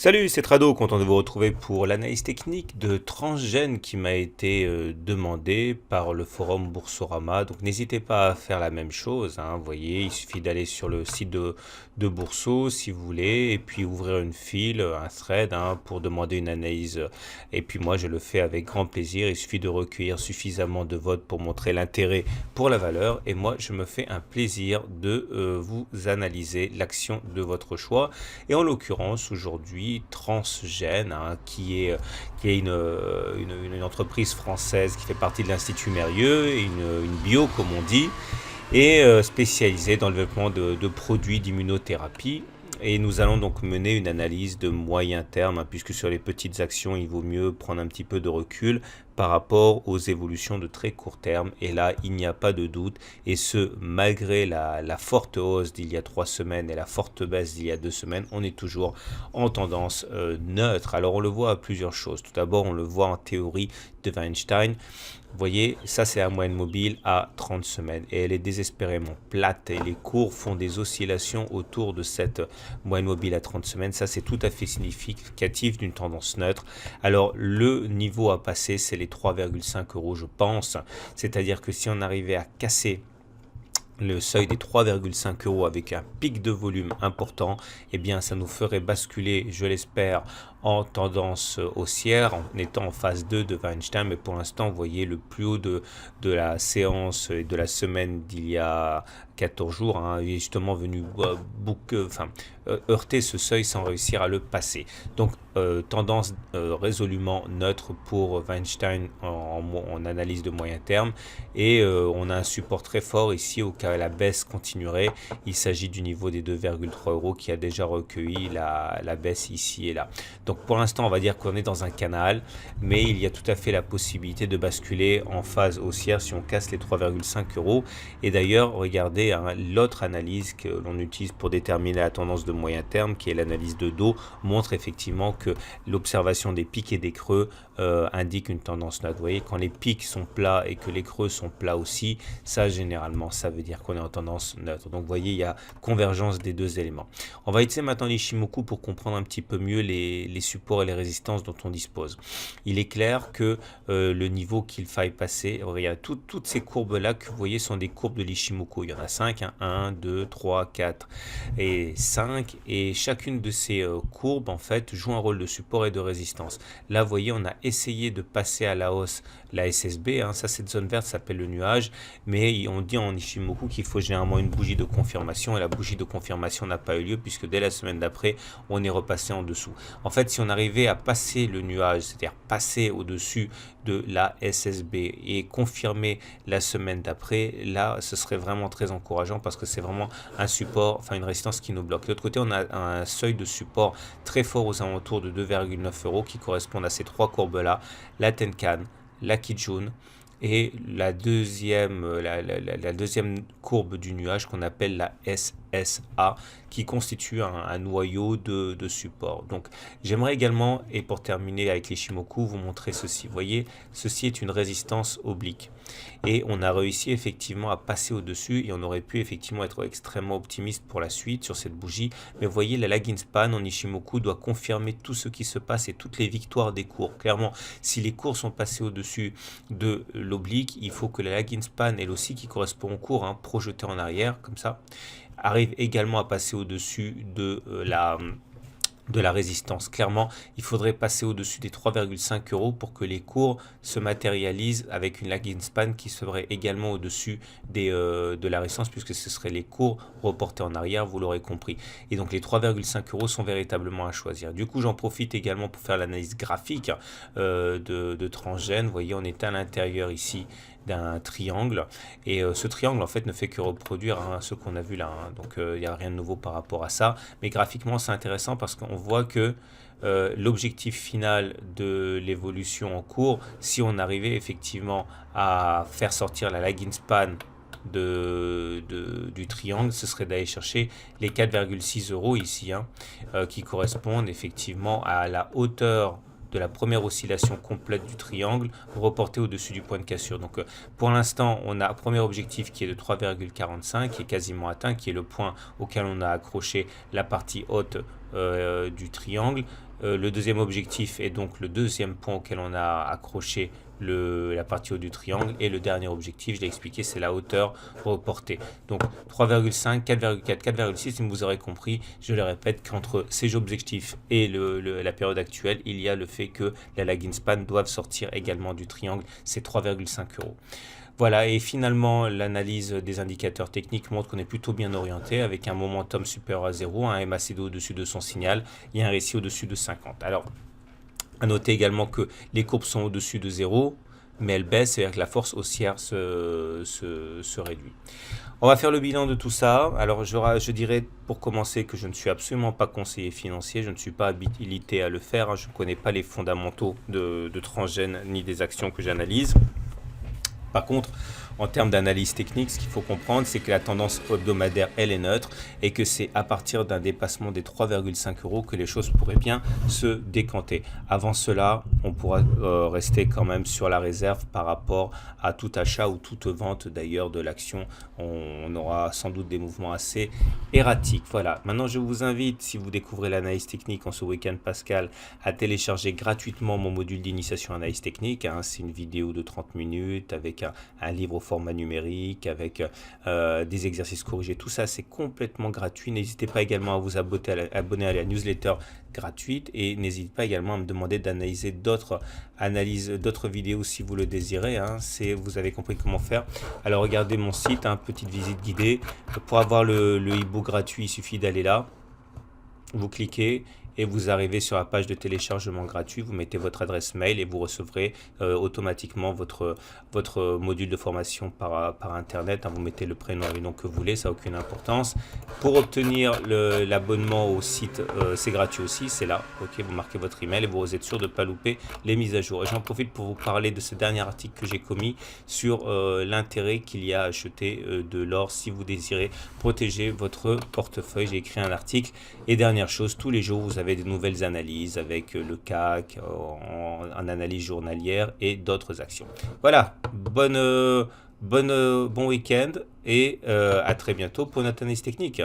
Salut, c'est Trado, content de vous retrouver pour l'analyse technique de Transgène qui m'a été demandée par le forum Boursorama. Donc n'hésitez pas à faire la même chose, hein. Vous voyez, il suffit d'aller sur le site de Bourso si vous voulez, et puis ouvrir une file, un thread, hein, pour demander une analyse. Et puis moi, je le fais avec grand plaisir. Il suffit de recueillir suffisamment de votes pour montrer l'intérêt pour la valeur. Et moi, je me fais un plaisir de vous analyser l'action de votre choix. Et en l'occurrence, aujourd'hui, Transgène, hein, qui est une entreprise française qui fait partie de l'Institut Mérieux, une bio, comme on dit, et spécialisée dans le développement de produits d'immunothérapie. Et nous allons donc mener une analyse de moyen terme, hein, puisque sur les petites actions, il vaut mieux prendre un petit peu de recul par rapport aux évolutions de très court terme. Et là, il n'y a pas de doute, et ce, malgré la forte hausse d'il y a 3 semaines et la forte baisse d'il y a 2 semaines, on est toujours en tendance neutre. Alors on le voit à plusieurs choses. Tout d'abord, on le voit en théorie de Weinstein. Vous voyez, ça c'est la moyenne mobile à 30 semaines et elle est désespérément plate et les cours font des oscillations autour de cette moyenne mobile à 30 semaines. Ça c'est tout à fait significatif d'une tendance neutre. Alors le niveau à passer, c'est les 3,5 euros, je pense. C'est-à-dire que si on arrivait à casser le seuil des 3,5 euros avec un pic de volume important, eh bien ça nous ferait basculer, je l'espère, en tendance haussière en étant en phase 2 de Weinstein. Mais pour l'instant, vous voyez le plus haut de la séance et de la semaine d'il y a 14 jours, hein, il est justement venu heurter ce seuil sans réussir à le passer. Donc tendance résolument neutre pour Weinstein en analyse de moyen terme, et on a un support très fort ici au cas où la baisse continuerait. Il s'agit du niveau des 2,3 euros qui a déjà recueilli la baisse ici et là. Donc pour l'instant, on va dire qu'on est dans un canal, mais il y a tout à fait la possibilité de basculer en phase haussière si on casse les 3,5 euros. Et d'ailleurs, regardez, hein, l'autre analyse que l'on utilise pour déterminer la tendance de moyen terme, qui est l'analyse de dos, montre effectivement que l'observation des pics et des creux indique une tendance neutre. Vous voyez, quand les pics sont plats et que les creux sont plats aussi, ça généralement, ça veut dire qu'on est en tendance neutre. Donc vous voyez, il y a convergence des deux éléments. On va utiliser maintenant l'Ishimoku pour comprendre un petit peu mieux les supports et les résistances dont on dispose. Il est clair que le niveau qu'il faille passer, regardez, toutes ces courbes-là que vous voyez sont des courbes de l'Ishimoku. Il y en a 5, hein, 1, 2, 3, 4 et 5. Et chacune de ces courbes, en fait, joue un rôle de support et de résistance. Là, vous voyez, on a essayé de passer à la hausse la SSB. Hein, ça, cette zone verte s'appelle le nuage. Mais on dit en Ishimoku qu'il faut généralement une bougie de confirmation. Et la bougie de confirmation n'a pas eu lieu puisque dès la semaine d'après, on est repassé en dessous. En fait, si on arrivait à passer le nuage, c'est-à-dire passer au-dessus de la SSB et confirmer la semaine d'après, là, ce serait vraiment très encourageant parce que c'est vraiment un support, enfin une résistance qui nous bloque. De l'autre côté, on a un seuil de support très fort aux alentours de 2,9 euros qui correspondent à ces trois courbes-là, la Tenkan, la Kijun et la deuxième courbe du nuage qu'on appelle la SSA, qui constitue un noyau de support. Donc j'aimerais également, et pour terminer avec les Shimoku, vous montrer ceci. Vous voyez, ceci est une résistance oblique. Et on a réussi effectivement à passer au-dessus, et on aurait pu effectivement être extrêmement optimiste pour la suite sur cette bougie. Mais vous voyez, la lagging span en Ishimoku doit confirmer tout ce qui se passe et toutes les victoires des cours. Clairement, si les cours sont passés au-dessus de l'oblique, il faut que la lagging span, elle aussi qui correspond au cours, hein, projetée en arrière, comme ça, arrive également à passer au-dessus de la résistance. Clairement, il faudrait passer au-dessus des 3,5 euros pour que les cours se matérialisent avec une lagging span qui serait également au-dessus de la résistance, puisque ce seraient les cours reportés en arrière, vous l'aurez compris. Et donc les 3,5 euros sont véritablement à choisir. Du coup, j'en profite également pour faire l'analyse graphique de Transgène. Vous voyez, on est à l'intérieur ici d'un triangle, et ce triangle en fait ne fait que reproduire, hein, ce qu'on a vu là, hein. Donc il n'y a rien de nouveau par rapport à ça, mais graphiquement c'est intéressant parce qu'on voit que l'objectif final de l'évolution en cours, si on arrivait effectivement à faire sortir la lagging span du triangle, ce serait d'aller chercher les 4,6 euros ici, hein, qui correspondent effectivement à la hauteur de la première oscillation complète du triangle reportée au-dessus du point de cassure. Donc pour l'instant, on a un premier objectif qui est de 3,45, qui est quasiment atteint, qui est le point auquel on a accroché la partie haute du triangle. Le deuxième objectif est donc le deuxième point auquel on a accroché la partie haute du triangle, et le dernier objectif, je l'ai expliqué, c'est la hauteur reportée. Donc 3,5, 4,4, 4,6, et vous aurez compris, je le répète, qu'entre ces objectifs et la période actuelle, il y a le fait que la lagging span doivent sortir également du triangle, c'est 3,5 euros. Voilà, et finalement, l'analyse des indicateurs techniques montre qu'on est plutôt bien orienté avec un momentum supérieur à 0, un MACD au-dessus de son signal et un RSI au-dessus de 50. Alors, à noter également que les courbes sont au-dessus de 0, mais elles baissent, c'est-à-dire que la force haussière se réduit. On va faire le bilan de tout ça. Alors, je dirais pour commencer que je ne suis absolument pas conseiller financier, je ne suis pas habilité à le faire, je ne connais pas les fondamentaux de Transgene ni des actions que j'analyse. Par contre, en termes d'analyse technique, ce qu'il faut comprendre, c'est que la tendance hebdomadaire, elle est neutre et que c'est à partir d'un dépassement des 3,5 euros que les choses pourraient bien se décanter. Avant cela, on pourra rester quand même sur la réserve par rapport à tout achat ou toute vente d'ailleurs de l'action. On aura sans doute des mouvements assez erratiques. Voilà, maintenant je vous invite, si vous découvrez l'analyse technique en ce week-end Pascal, à télécharger gratuitement mon module d'initiation à l'analyse technique. C'est une vidéo de 30 minutes avec un livre au format numérique, avec des exercices corrigés. Tout ça, c'est complètement gratuit. N'hésitez pas également à vous abonner à la newsletter gratuite et n'hésitez pas également à me demander d'analyser d'autres vidéos si vous le désirez. Vous avez compris comment faire. Alors regardez mon site, petite visite guidée. Pour avoir le e-book gratuit, il suffit d'aller là. Vous cliquez et vous arrivez sur la page de téléchargement gratuit, vous mettez votre adresse mail et vous recevrez automatiquement votre module de formation par internet. Vous mettez le prénom et le nom que vous voulez, ça n'a aucune importance. Pour obtenir l'abonnement au site, c'est gratuit aussi, c'est là. Ok, vous marquez votre email et vous êtes sûr de ne pas louper les mises à jour. Et j'en profite pour vous parler de ce dernier article que j'ai commis sur l'intérêt qu'il y a à acheter de l'or si vous désirez protéger votre portefeuille. J'ai écrit un article et dernière chose, tous les jours vous avez des nouvelles analyses avec le CAC en analyse journalière et d'autres actions. Voilà, bon week-end et à très bientôt pour notre analyse technique.